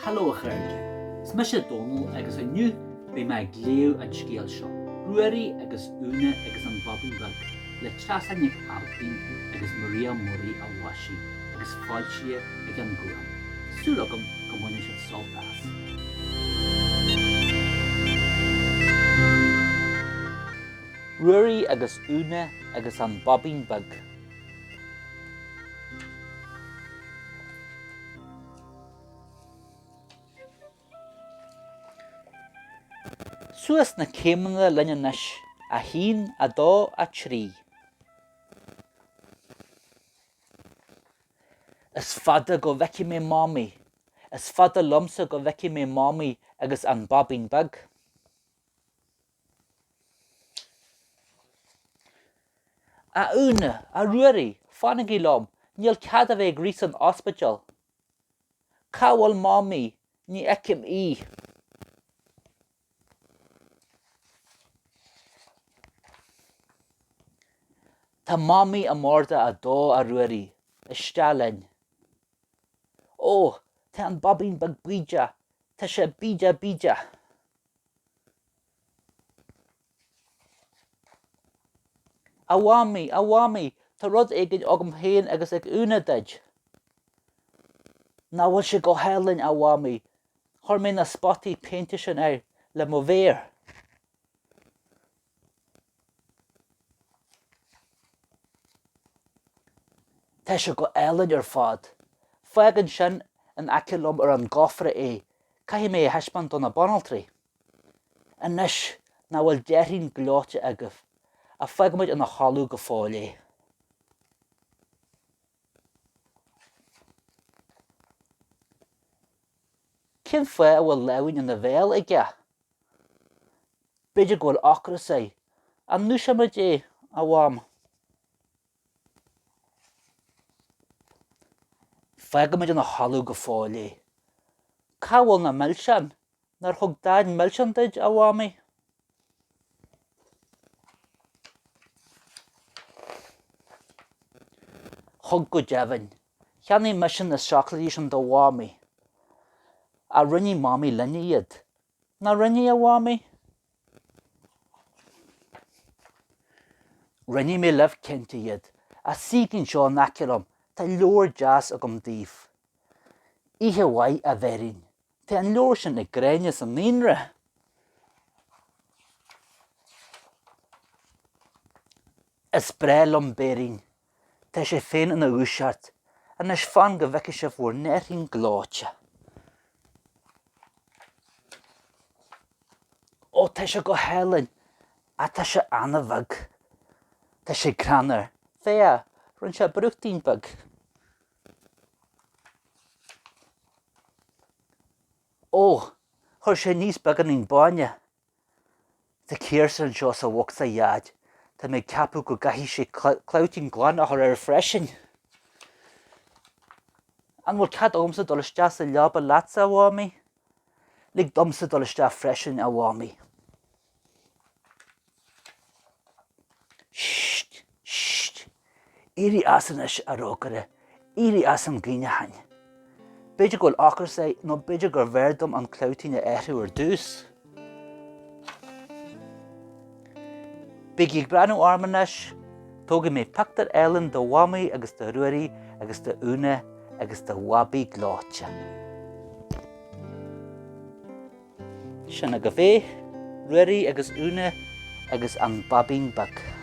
Hello Chairde. Is me sé Dónall agus aniu be me léamh an scéal seo. Ruairí agus úna agus an Baibín Beag le teasainnig Alpín agus Maria Murray a Washi agus fáilte ag an gúram. Súlagam go mhaine sin soltas. Ruairí agus úna agus an Baibín Beag. Suas na céimena lenne nes a hín a dó a trí. Is fada go bheici mé mámi, is fada lomsa go bheici mé mámi agus an Baibín Beag. A úna, a Ruairí, fannig í lom, níl cad a bheith grís an ospidal. Cáhfuil mámi, ní eicim í. Tá mámi a mórda a dó a Ruairí, istealainn. Ó, tá an Baibín Beag bíide, tá sé bíide. Awami, tá rud éigeid agam héin agus ag úna deid. Ná bhfuil sé go héalainn awami, chuir mé na spotí peinte sin le mo bhéir. Tá sé go éalainn ar fad. Fágan sin an acilom ar an gofra caithfí mé heispan donna Dónall. Anis ná bhfuil deirhín glóte agah, a feicimid in a chalú go fáil Cén fé a bhfuil leabhainn in na bhéal ige? Beidir go bhfuil achras an nuaisiimiid a bhám. Feicimid in a chalú go fáil Cá bhfuil na millsean, nar thug daid millsean deid a bhámi? Thug go deimhin, cheannaí mission na seachladí sin do bhámi. A rinne mámi linne iad. Na rinne a bhámi? Rinne mé leh cinnte iad, a síginn seo an acilom, tá leor jazz agam díobh. Ihe bhaid a bheirinn, tá an leor sin na gréine san níonra. Is brélum béirinn, tá sé féin in a úsart, an is fan go bheice sé bhór neirhín glóte. Ó, tá sé go héalainn, a tá sé anna bhag. Tá sé cranar, féa, rinn sé brúchtín bag. Ó, chuir sé níos bagan ín báine. Tá céirsan seo sa bhacht sa iad, tá mé capú go gaithí sé cleutín gláin a chuir ar freisin. An bhfuil cad ómsa dul isteach sa leaba leatsa a bhámi, lig domsa dul isteach freisin a bhámi. Sht, íri asan is a rógara, íri asan glíne hain. Beidir goil achar nó beidir gur bheirdom an cleutín a éithú ar dús. Bigí breanú armanis, tóga mé pactar eilean do bhámi agus do Ruairí agus do úna agus do Baibí glóte. Sinna go bhéh, Ruairí agus úna agus an Baibín Beag.